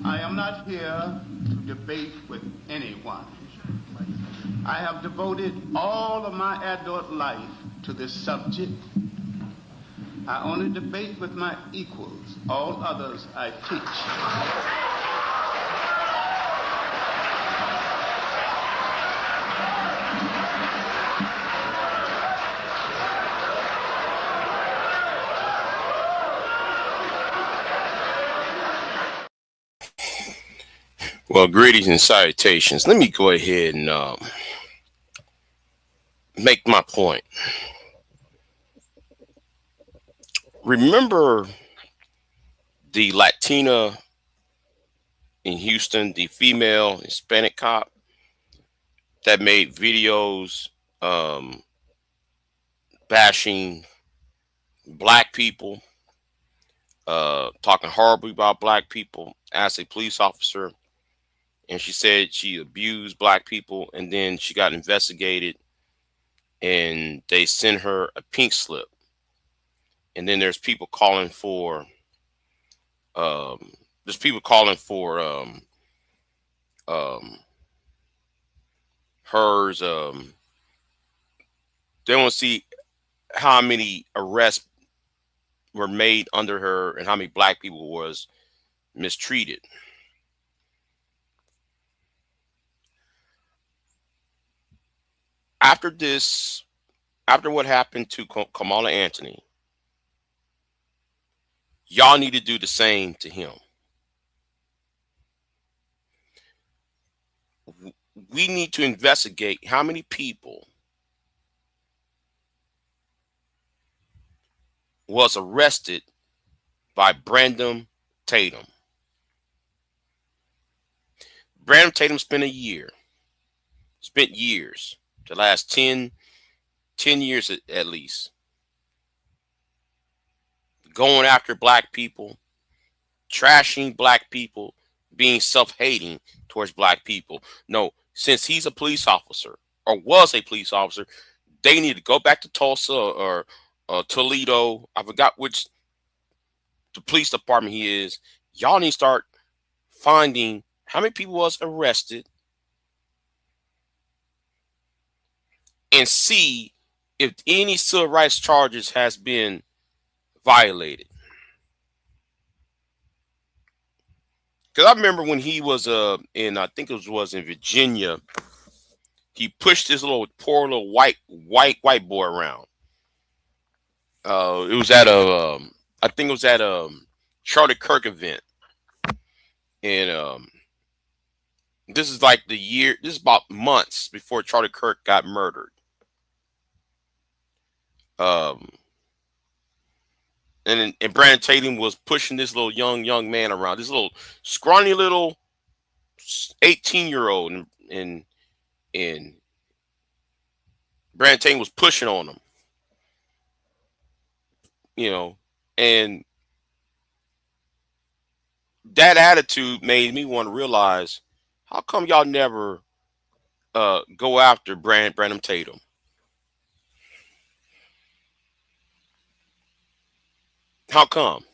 I am not here to debate with anyone. I have devoted all of my adult life to this subject. I only debate with my equals. All others I teach. Well, greetings and salutations. Let me go ahead and make my point. Remember the Latina in Houston, the female Hispanic cop that made videos bashing black people, talking horribly about black people as a police officer. And she said she abused black people, and then she got investigated and they sent her a pink slip. And then there's people calling for um, there's people calling for um, hers. They want to see how many arrests were made under her and how many black people was mistreated. After this, after what happened to Kamala Anthony, y'all need to do the same to him. We need to investigate how many people was arrested by Brandon Tatum. Brandon Tatum spent years, the last 10 years at least, going after black people, trashing black people, being self-hating towards black people. No, since he's a police officer or was a police officer, they need to go back to Tulsa or Toledo. I forgot which the police department he is. Y'all need to start finding how many people was arrested and see if any civil rights charges has been violated. Because I remember when he was in, I think it was in Virginia, he pushed this poor little white boy around. It was at a I think it was at a Charlie Kirk event, and this is like this is about months before Charlie Kirk got murdered. And Brandon Tatum was pushing this little young man around, this little scrawny little 18-year-old, and Brandon Tatum was pushing on him, and that attitude made me want to realize, how come y'all never go after Brandon Tatum? How come?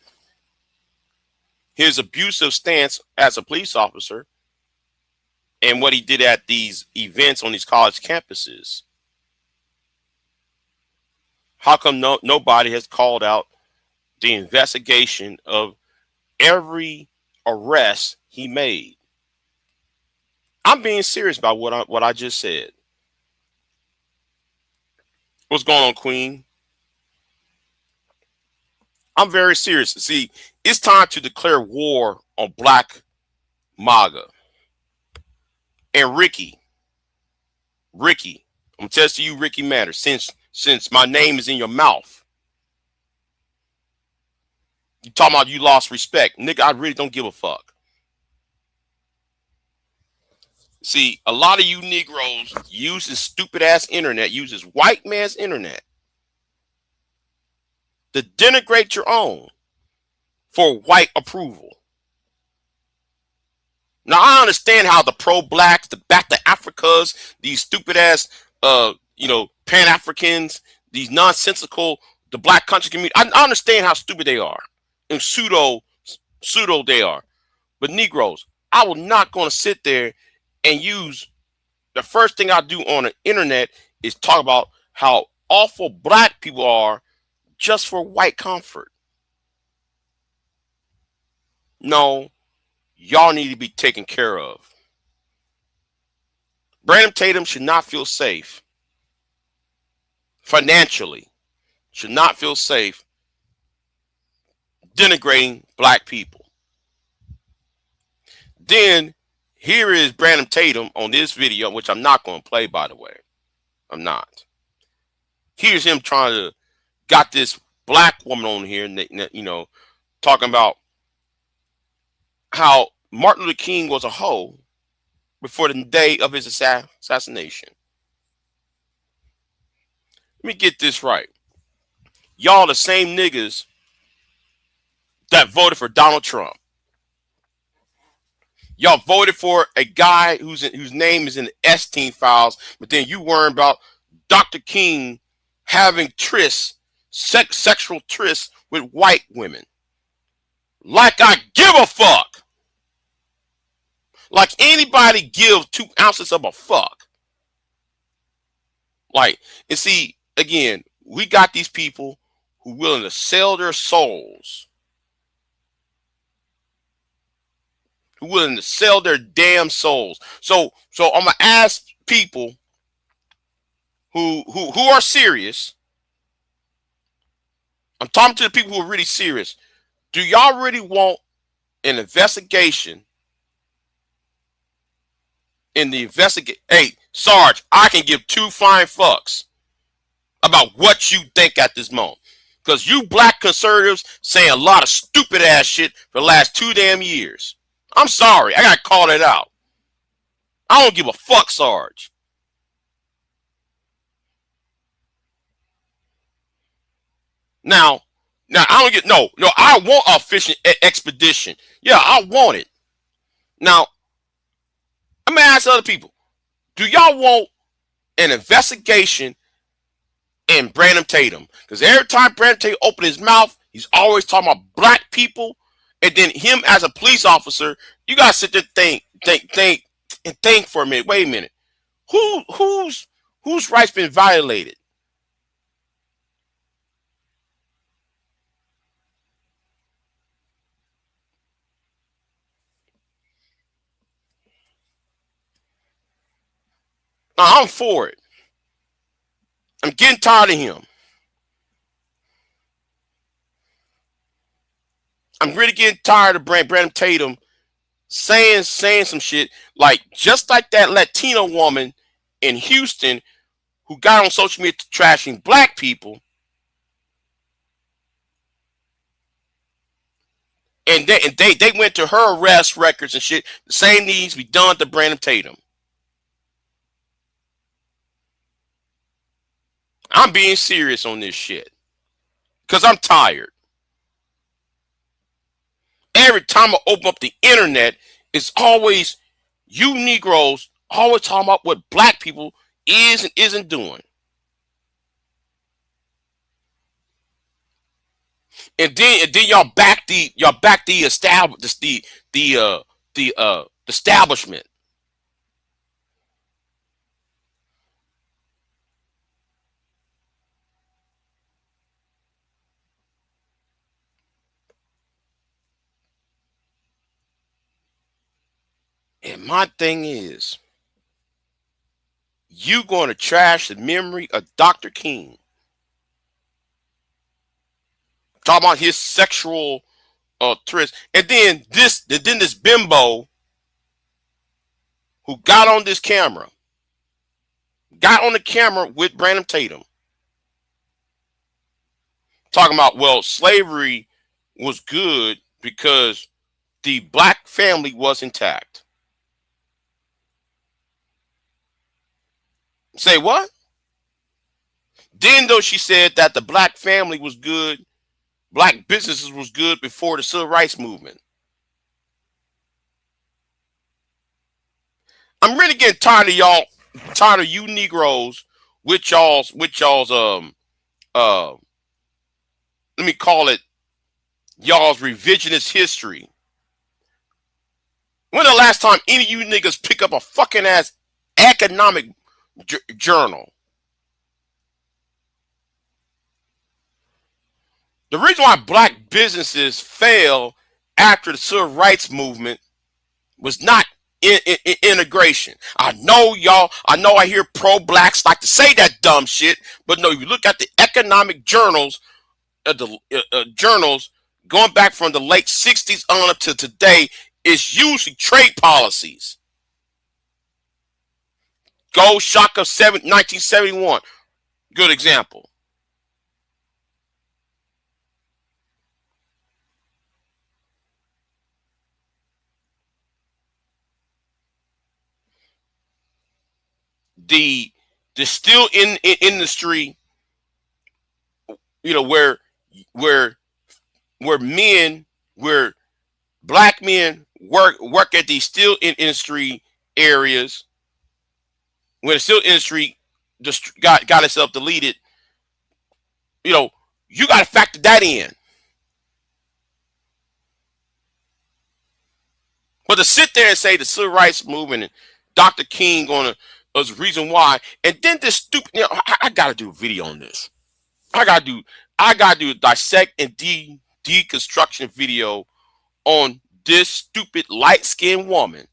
His abusive stance as a police officer and what he did at these events on these college campuses. How come nobody has called out the investigation of every arrest he made? I'm being serious about what I just said. What's going on, Queen? I'm very serious. See, it's time to declare war on Black MAGA. And Ricky, I'm gonna test you, Ricky Matters, since my name is in your mouth. You talking about you lost respect. Nigga, I really don't give a fuck. See, a lot of you Negroes use this stupid ass internet, use this white man's internet to denigrate your own for white approval. Now, I understand how the pro-blacks, the back to Africas, these stupid ass, Pan-Africans, these nonsensical, the black country community, I understand how stupid they are and pseudo they are. But Negroes, I will not going to sit there and use the first thing I do on the internet is talk about how awful black people are just for white comfort. No, y'all need to be taken care of. Brandon Tatum should not feel safe financially, should not feel safe denigrating black people. Then here is Brandon Tatum on this video, which I'm not going to play, by the way. I'm not. Here's him trying to got this black woman on here, talking about how Martin Luther King was a hoe before the day of his assassination. Let me get this right. Y'all the same niggas that voted for Donald Trump. Y'all voted for a guy whose name is in the Epstein files, but then you worrying about Dr. King having sexual trysts with white women. Like I give a fuck. Like anybody give 2 ounces of a fuck. Like, and see, again, we got these people who willing to sell their souls. Who willing to sell their damn souls. So I'm gonna ask people who are serious. I'm talking to the people who are really serious. Do y'all really want an investigation Hey, Sarge, I can give 2 fine fucks about what you think at this moment. Because you black conservatives saying a lot of stupid ass shit for the last 2 damn years. I'm sorry. I got to call it out. I don't give a fuck, Sarge. Now, I don't get, no, I want a fishing expedition. Yeah, I want it. Now, I'm going to ask other people. Do y'all want an investigation in Brandon Tatum? Because every time Brandon Tatum opens his mouth, he's always talking about black people. And then him as a police officer, you got to sit there and think for a minute. Wait a minute. Whose rights been violated? I'm for it. I'm getting tired of him. I'm really getting tired of Brandon Tatum saying some shit like just like that Latino woman in Houston who got on social media trashing black people, and they went to her arrest records and shit. The same needs to be done to Brandon Tatum. I'm being serious on this shit because I'm tired. Every time I open up the internet, it's always you Negroes always talking about what black people is and isn't doing. And then y'all back the establishment. And my thing is, you going to trash the memory of Dr. King. Talk about his sexual tryst. And then this bimbo who got on the camera with Brandon Tatum. Talking about, well, slavery was good because the black family was intact. Say what? Then though she said that the black family was good, black businesses was good before the civil rights movement. I'm really getting tired of y'all, tired of you Negroes with y'all's let me call it y'all's revisionist history. When the last time any of you niggas pick up a fucking ass economic journal? The reason why black businesses fail after the civil rights movement was not integration. I know y'all, I know I hear pro-blacks like to say that dumb shit, but no, you look at the economic journals, journals going back from the late 60s on up to today, it's usually trade policies. Gold shock of 1971, good example. The steel industry, you know, where men, where black men work at the steel industry areas, when the steel industry just got itself deleted, you know, you got to factor that in. But to sit there and say the civil rights movement and Dr. King was the reason why, and then this stupid, you know, I gotta do a video on this. I gotta do a dissect and deconstruction video on this stupid light-skinned woman.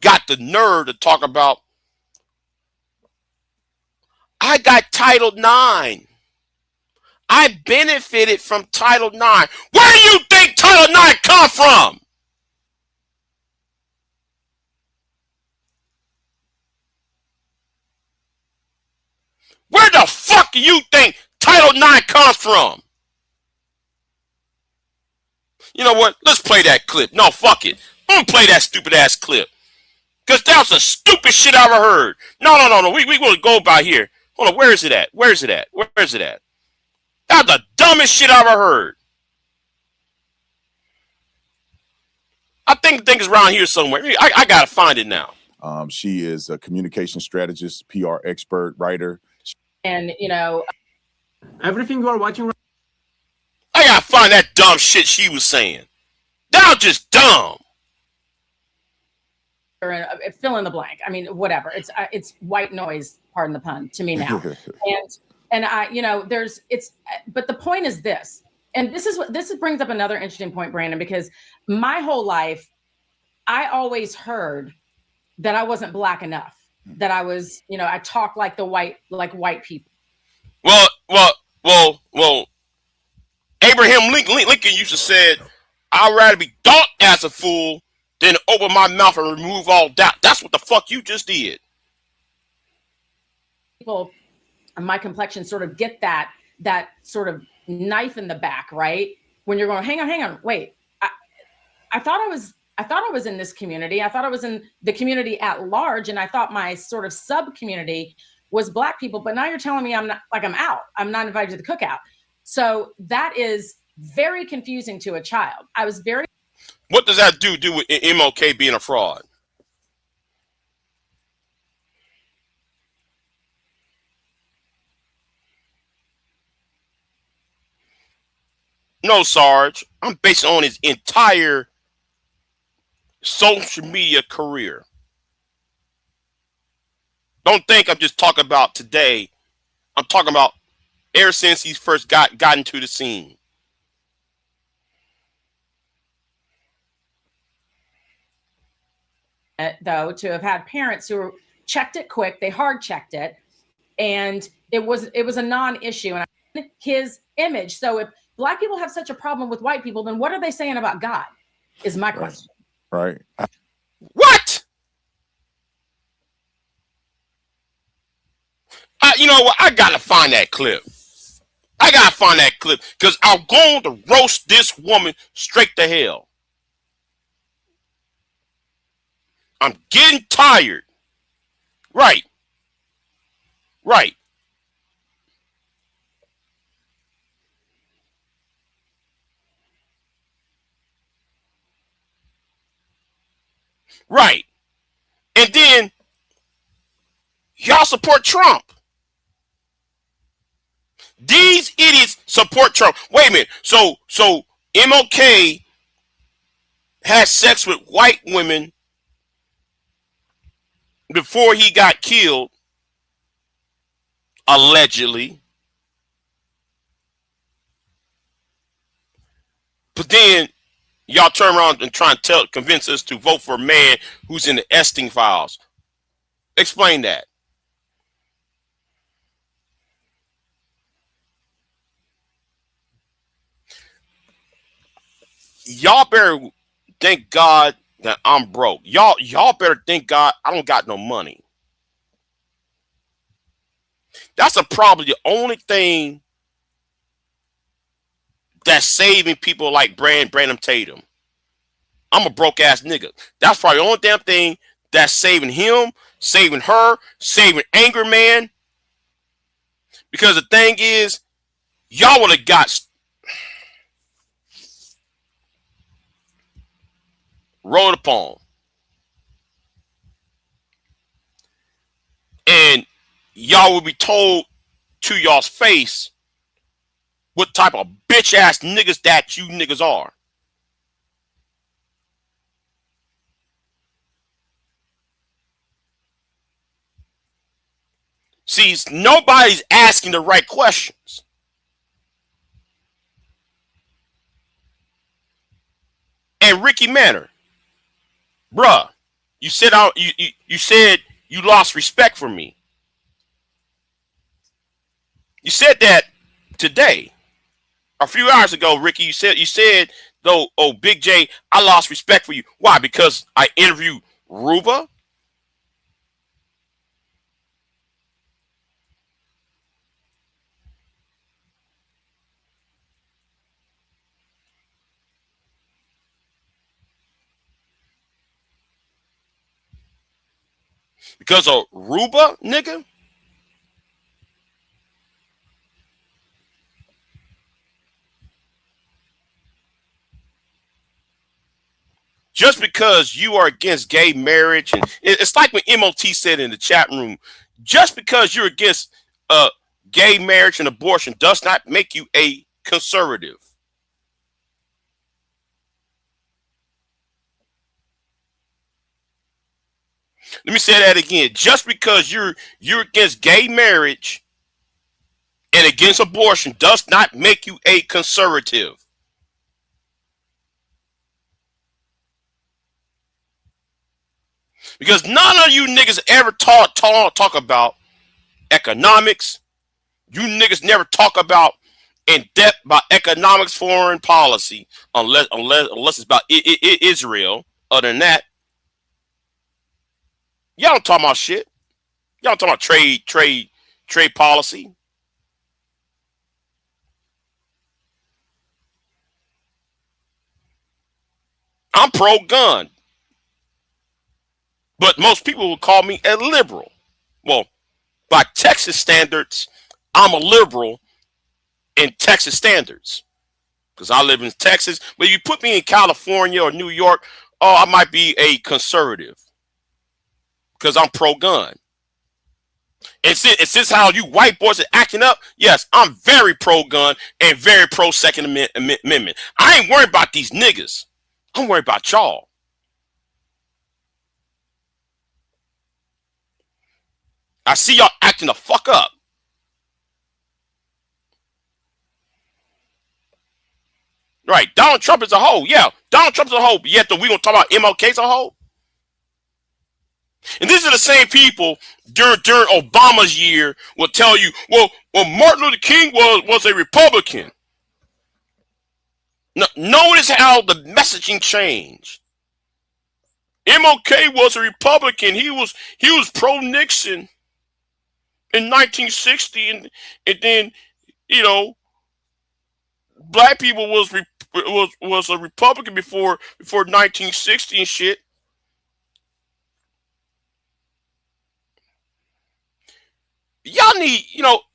Got the nerve to talk about, I got Title IX. I benefited from Title IX. Where do you think Title IX come from? Where the fuck do you think Title IX comes from? You know what? Let's play that clip. No, fuck it. I'm gonna play that stupid ass clip. Because that was the stupidest shit I ever heard. No. We gonna go by here. Hold on, where is it at? Where is it at? That was the dumbest shit I ever heard. I think it's around here somewhere. I gotta find it now. She is a communication strategist, PR expert, writer. And, you know, everything you are watching. I gotta find that dumb shit she was saying. That was just dumb. Fill in the blank. I mean, whatever. It's white noise, pardon the pun, to me now. and I, you know, but the point is this, and this brings up another interesting point, Brandon, because my whole life, I always heard that I wasn't black enough, that I was, you know, I talk like white people. Well, Abraham Lincoln used to said, I'd rather be thought as a fool than open my mouth and remove all doubt. That's what the fuck you just did. People, my complexion sort of get that sort of knife in the back, right? When you're going, hang on, wait. I thought I was in this community. I thought I was in the community at large, and I thought my sort of sub community was black people. But now you're telling me I'm not, like, I'm out. I'm not invited to the cookout. So that is very confusing to a child. I was very. What does that do with MLK being a fraud? No, Sarge. I'm basing on his entire social media career. Don't think I'm just talking about today. I'm talking about ever since he first got into the scene. Though, to have had parents who checked it quick, they hard checked it, and it was a non-issue, and his image. So if black people have such a problem with white people, then what are they saying about God? Is my question. Right. What? You know what? I gotta find that clip. Because I'm going to roast this woman straight to hell. I'm getting tired. Right. Right. Right. And then y'all support Trump. These idiots support Trump. Wait a minute. So MLK had sex with white women before he got killed, allegedly. But then y'all turn around and try and convince us to vote for a man who's in the Epstein files. Explain that. Y'all better thank God that I'm broke. Y'all better thank God I don't got no money. That's probably the only thing that's saving people like Brandon Tatum. I'm a broke ass nigga. That's probably the only damn thing that's saving him, saving her, saving Angry Man. Because the thing is, y'all would have got rolled upon. And y'all would be told to y'all's face what type of bitch ass niggas that you niggas are. See, nobody's asking the right questions. And Ricky Manor, bruh, you said you said you lost respect for me. You said that today. A few hours ago, Ricky, you said though, oh Big J, I lost respect for you. Why? Because I interviewed Ruba? Because of Ruba, nigga? Just because you are against gay marriage, and it's like when MOT said in the chat room, just because you're against gay marriage and abortion does not make you a conservative. Let me say that again. Just because you're against gay marriage and against abortion does not make you a conservative. Because none of you niggas ever talk about economics. You niggas never talk about in depth about economics, foreign policy, unless it's about Israel. Other than that, y'all don't talk about shit. Y'all don't talk about trade policy. I'm pro-gun. But most people would call me a liberal. Well, by Texas standards, I'm a liberal in Texas standards. Because I live in Texas. But if you put me in California or New York, oh, I might be a conservative. Because I'm pro-gun. And since how you white boys are acting up, yes, I'm very pro-gun and very pro-Second Amendment. I ain't worried about these niggas. I'm worried about y'all. I see y'all acting the fuck up. Right, Donald Trump is a hoe. Yeah, Donald Trump's a hoe. But yet we gonna talk about MLK's a hoe. And these are the same people during Obama's year will tell you, well, Martin Luther King was a Republican. Now, notice how the messaging changed. MLK was a Republican. He was pro Nixon in 1960, and then black people was a Republican before 1960 and shit. Y'all need,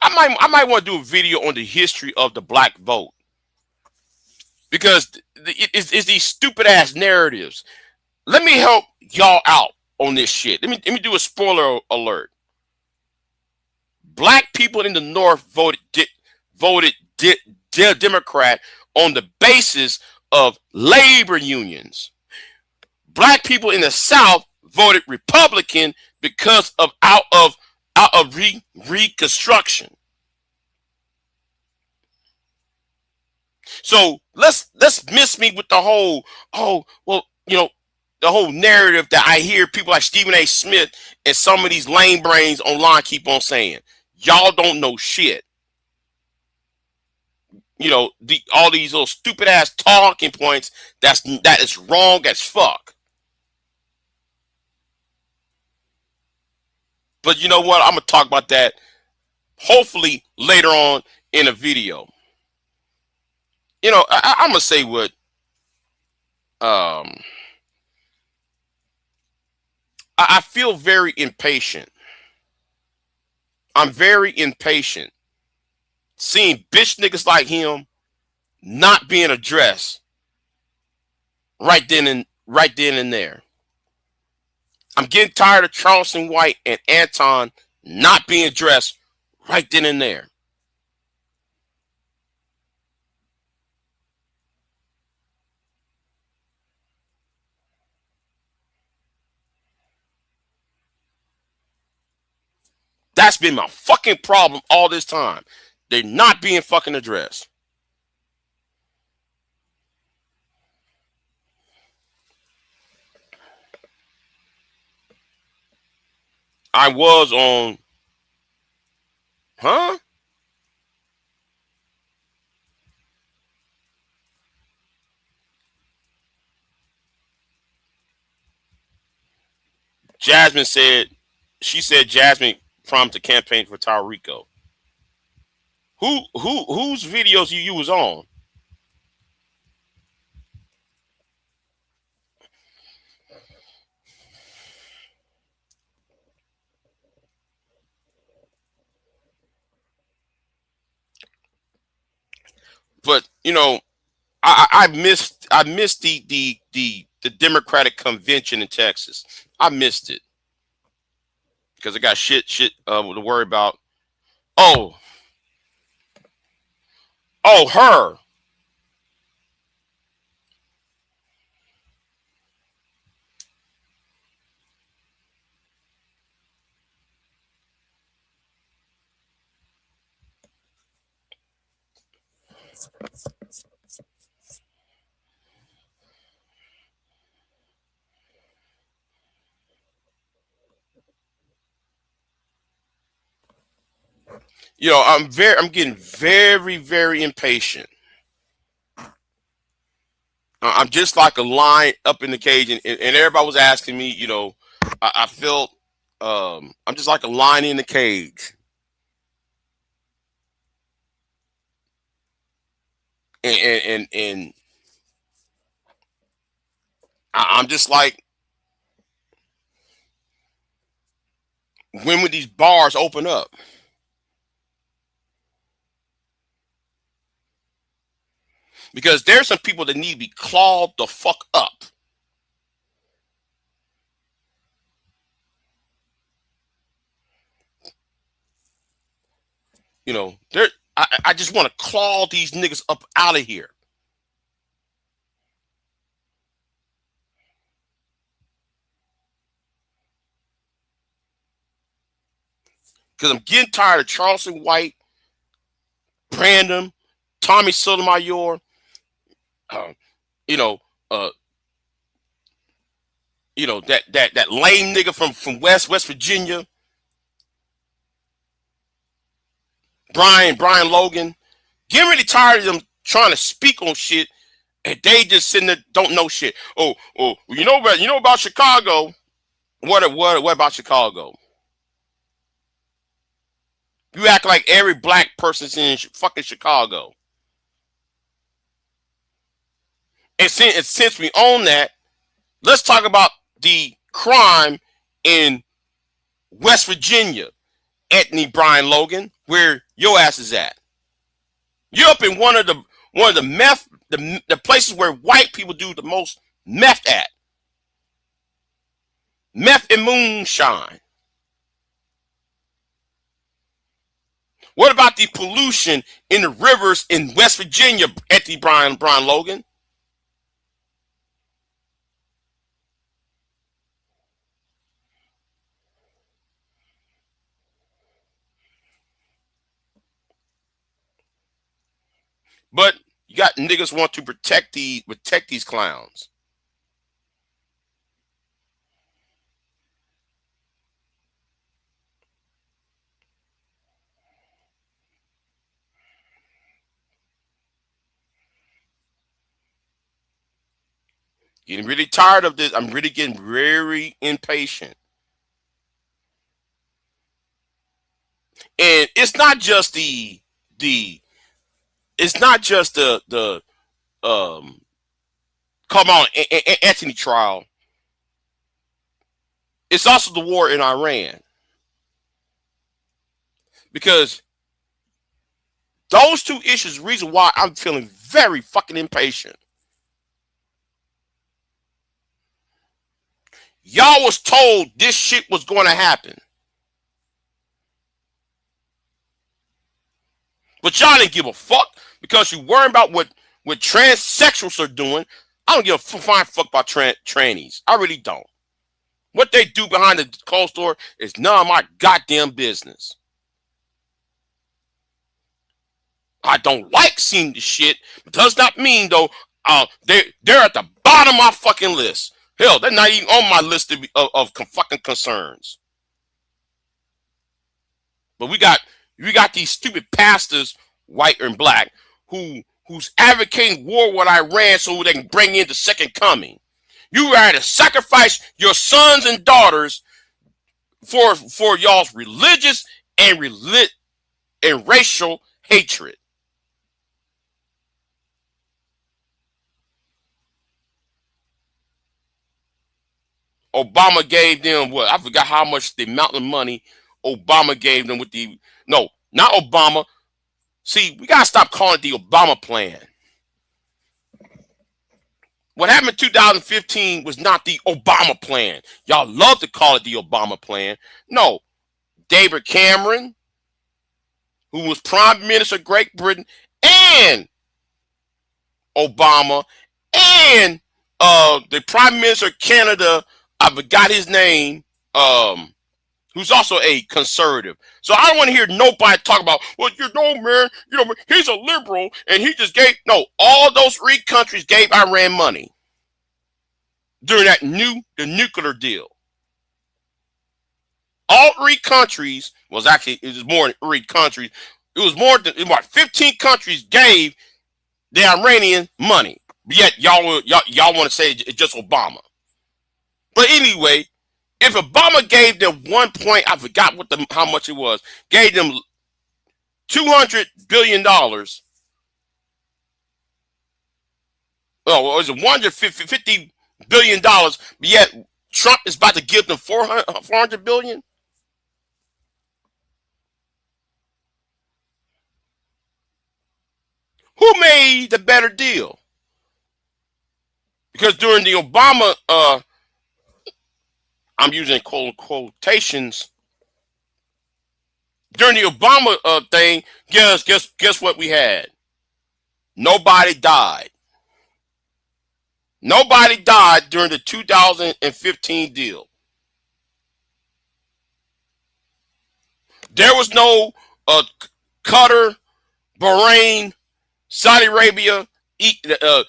I might want to do a video on the history of the black vote, because it's these stupid ass narratives. Let me help y'all out on this shit. Let me do a spoiler alert. Black people in the North voted Democrat on the basis of labor unions. Black people in the South voted Republican because of out of Reconstruction. So let's miss me with the whole, oh well, the whole narrative that I hear people like Stephen A. Smith and some of these lame brains online keep on saying. Y'all don't know shit. All these little stupid ass talking points that is wrong as fuck. But you know what? I'm gonna talk about that hopefully later on in a video. I'm gonna say what I feel very impatient. I'm very impatient seeing bitch niggas like him not being addressed right then and there. I'm getting tired of Charleston White and Anton not being addressed right then and there. That's been my fucking problem all this time. They're not being fucking addressed. I was on, huh? Jasmine said, Jasmine promised to campaign for Tarico. Whose videos you was on? But I missed the Democratic convention in Texas. I missed it because I got shit to worry about. Oh, her. I'm getting very, very impatient. I'm just like a lion up in the cage, and everybody was asking me, I felt I'm just like a lion in the cage. And I'm just like, when would these bars open up? Because there's some people that need to be clawed the fuck up. I just want to claw these niggas up out of here. Because I'm getting tired of Charleston White, Brandon, Tommy Sotomayor, that lame nigga from West Virginia, Brian Logan. Getting really tired of them trying to speak on shit, and they just sitting there don't know shit. Oh, you know about Chicago? What about Chicago? You act like every black person's in fucking Chicago. And since we own that, let's talk about the crime in West Virginia, Anthony Brian Logan, where your ass is at. You're up in one of the meth, the places where white people do the most meth at. Meth and moonshine. What about the pollution in the rivers in West Virginia, Anthony Brian Logan? But you got niggas want to protect these clowns. Getting really tired of this. I'm really getting very impatient. And it's not just the it's not just the come on Anthony trial. It's also the war in Iran. Because those two issues are the reason why I'm feeling very fucking impatient. Y'all was told this shit was going to happen. But y'all didn't give a fuck because you worry about what transsexuals are doing. I don't give a fine fuck about trannies. I really don't. What they do behind the closed door is none of my goddamn business. I don't like seeing the shit. It does not mean though they're at the bottom of my fucking list. Hell, they're not even on my list of fucking concerns. But we got these stupid pastors, white and black, who's advocating war with Iran so they can bring in the second coming. You are to sacrifice your sons and daughters for y'all's religious and racial hatred. Obama gave them what? I forgot how much the amount of money Obama gave them with the no, not Obama. See, we gotta stop calling it the Obama plan. What happened in 2015 was not the Obama plan. Y'all love to call it the Obama plan. No, David Cameron, who was Prime Minister of Great Britain, and Obama, and the Prime Minister of Canada, I forgot his name, who's also a conservative. So I don't want to hear nobody talk about, well, man, he's a liberal and he just gave, no, all those 3 countries gave Iran money during the nuclear deal. All 3 countries, it was more than 3 countries. It was more than 15 countries gave the Iranian money. Yet y'all want to say it's just Obama. But anyway, if Obama gave them I forgot how much it was, gave them $200 billion. Oh, it was $150 billion, but yet Trump is about to give them $400 billion. Who made the better deal? Because during the Obama, I'm using quotations. During the Obama thing, guess what we had? Nobody died. Nobody died during the 2015 deal. There was no Qatar, Bahrain, Saudi Arabia, the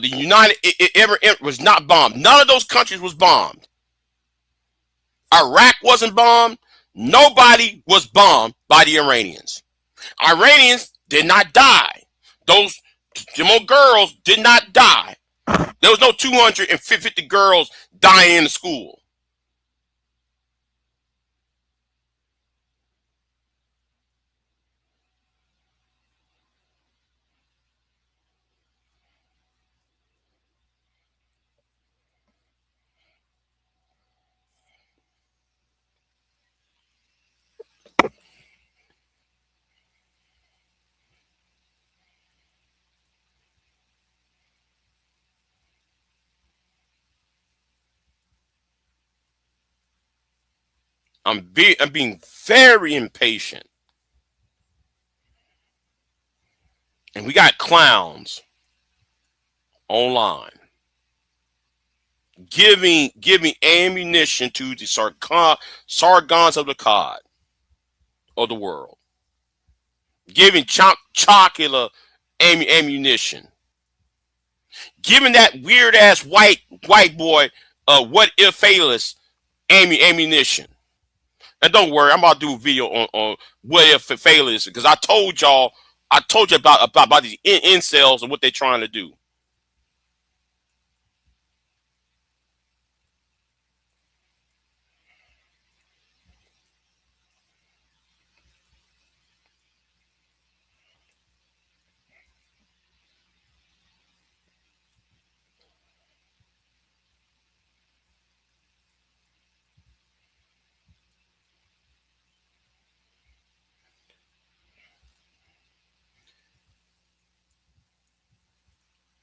United Emirates was not bombed. None of those countries was bombed. Iraq wasn't bombed. Nobody was bombed by the Iranians. Iranians did not die. Those girls did not die. There was no 250 girls dying in the school. I'm being very impatient. And we got clowns online giving ammunition to the Sargons of the cod of the world. Giving Chocula ammunition. Giving that weird ass white boy what if failures ammunition. And don't worry, I'm about to do a video on what if failures because I told you about these incels and what they're trying to do.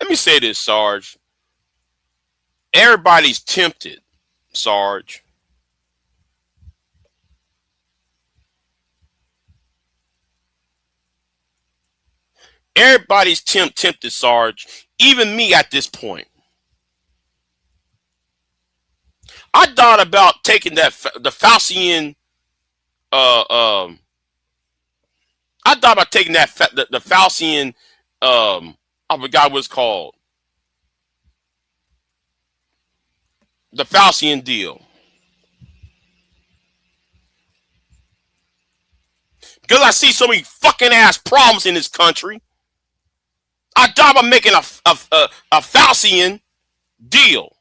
Let me say this, Sarge. Everybody's tempted, Sarge. Everybody's tempted, Sarge. Even me at this point. I thought about taking the Faucian. I thought about taking the Faucian. I forgot what it's called. The Faucian deal. Because I see so many fucking ass problems in this country. I thought about making a Faucian deal.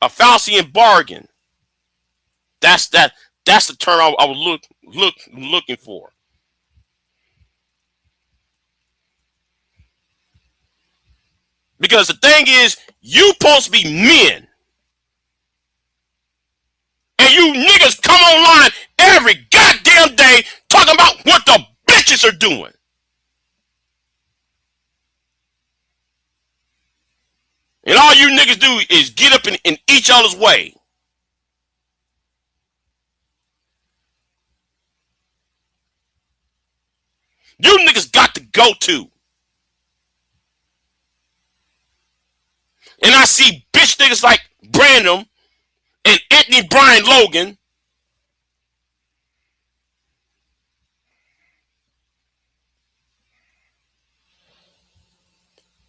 A Faucian bargain. That's the term I was looking for. Because the thing is, you supposed to be men. And you niggas come online every goddamn day talking about what the bitches are doing. And all you niggas do is get up in each other's way. You niggas got to go to. And I see bitch niggas like Brandon and Anthony Brian Logan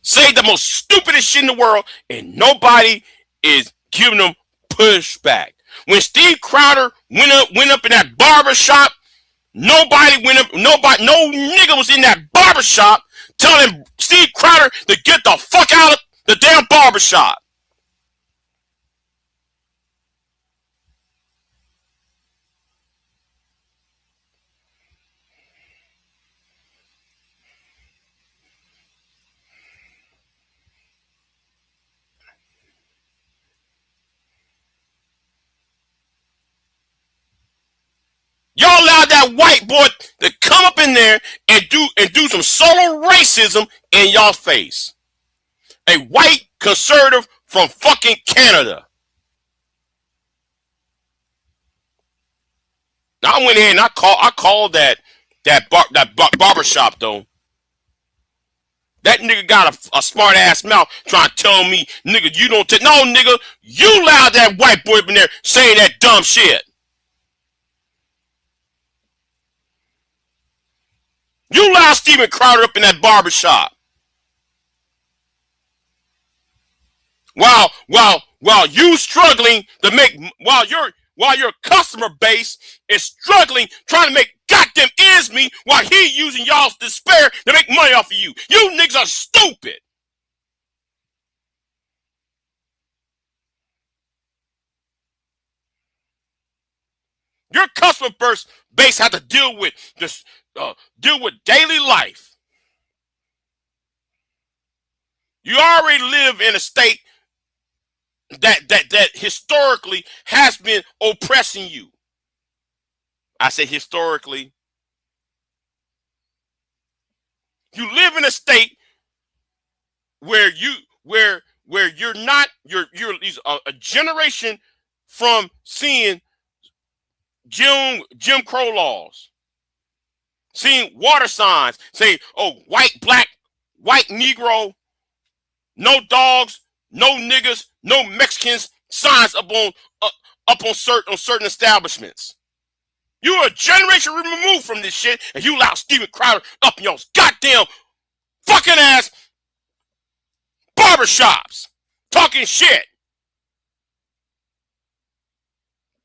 say the most stupidest shit in the world and nobody is giving them pushback. When Steve Crowder went up in that barber shop, nobody went up, no nigga was in that barber shop telling Steve Crowder to get the fuck out of the damn barber shop. Y'all allowed that white boy to come up in there and do some solo racism in y'all face. A white conservative from fucking Canada. Now I went in and I called that barbershop though. That nigga got a smart ass mouth trying to tell me, nigga, you don't take no nigga, you allowed that white boy up in there saying that dumb shit. You allowed Steven Crowder up in that barbershop. While you struggling to make while your customer base is struggling trying to make goddamn ends meet while he using y'all's despair to make money off of you. You niggas are stupid. Your customer base had to deal with this, deal with daily life. You already live in a state that historically has been oppressing you. I say historically. You live in a state where you're not you're a generation from seeing Jim Crow laws, seeing water signs saying, oh, white, black, white, Negro, no dogs, no niggas, no Mexicans signs up on certain establishments. You're a generation removed from this shit, and you allow Steven Crowder up in your goddamn fucking ass barbershops talking shit.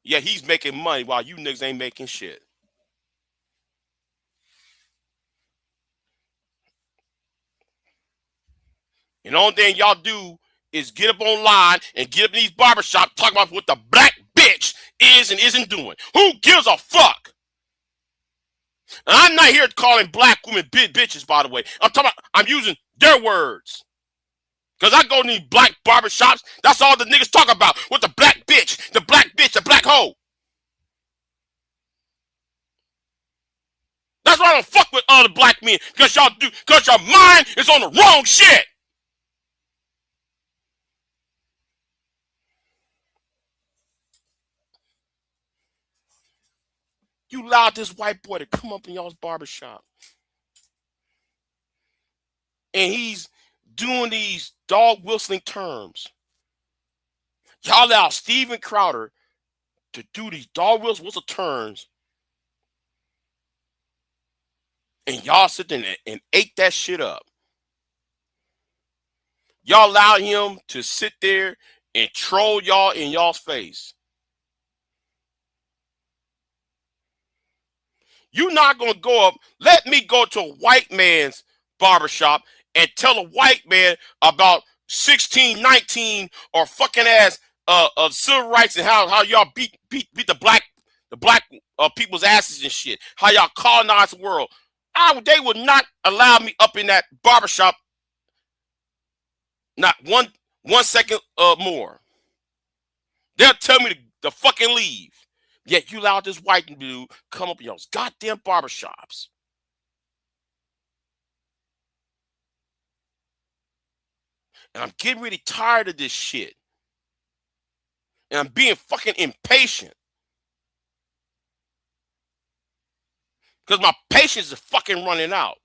Yeah, he's making money while you niggas ain't making shit. And the only thing y'all do is get up online and get up in these barbershops talking about what the black bitch is and isn't doing. Who gives a fuck? And I'm not here calling black women bitches, by the way. I'm using their words. Because I go to these black barbershops, that's all the niggas talk about. With the black bitch, the black hoe. That's why I don't fuck with other black men. Because your mind is on the wrong shit. You allowed this white boy to come up in y'all's barbershop. And he's doing these dog whistling terms. Y'all allow Steven Crowder to do these dog whistle terms. And y'all sit there and ate that shit up. Y'all allow him to sit there and troll y'all in y'all's face. You're not going to go up. Let me go to a white man's barbershop and tell a white man about 1619 or fucking ass of civil rights and how y'all beat the black people's asses and shit. How y'all colonize the world. They would not allow me up in that barbershop not one second more. They'll tell me to fucking leave. Yet you allowed this white dude come up in those goddamn barbershops. And I'm getting really tired of this shit. And I'm being fucking impatient. Because my patience is fucking running out.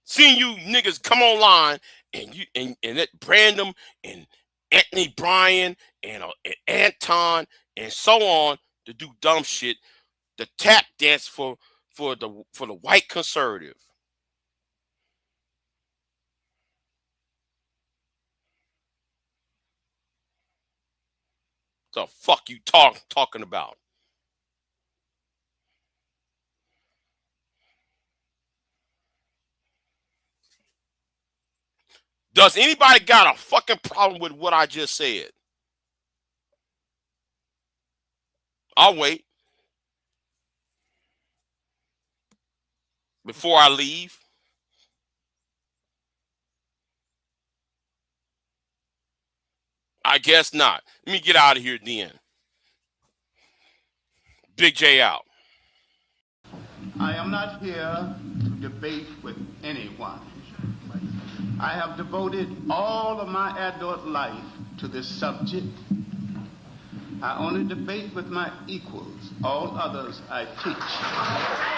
Seeing you niggas come online and let Brandon and Anthony Bryan and Anton and so on to do dumb shit, the tap dance for the white conservative. The fuck you talking about? Does anybody got a fucking problem with what I just said? I'll wait. Before I leave. I guess not. Let me get out of here then. Big J out. I am not here to debate with anyone. I have devoted all of my adult life to this subject. I only debate with my equals. All others I teach.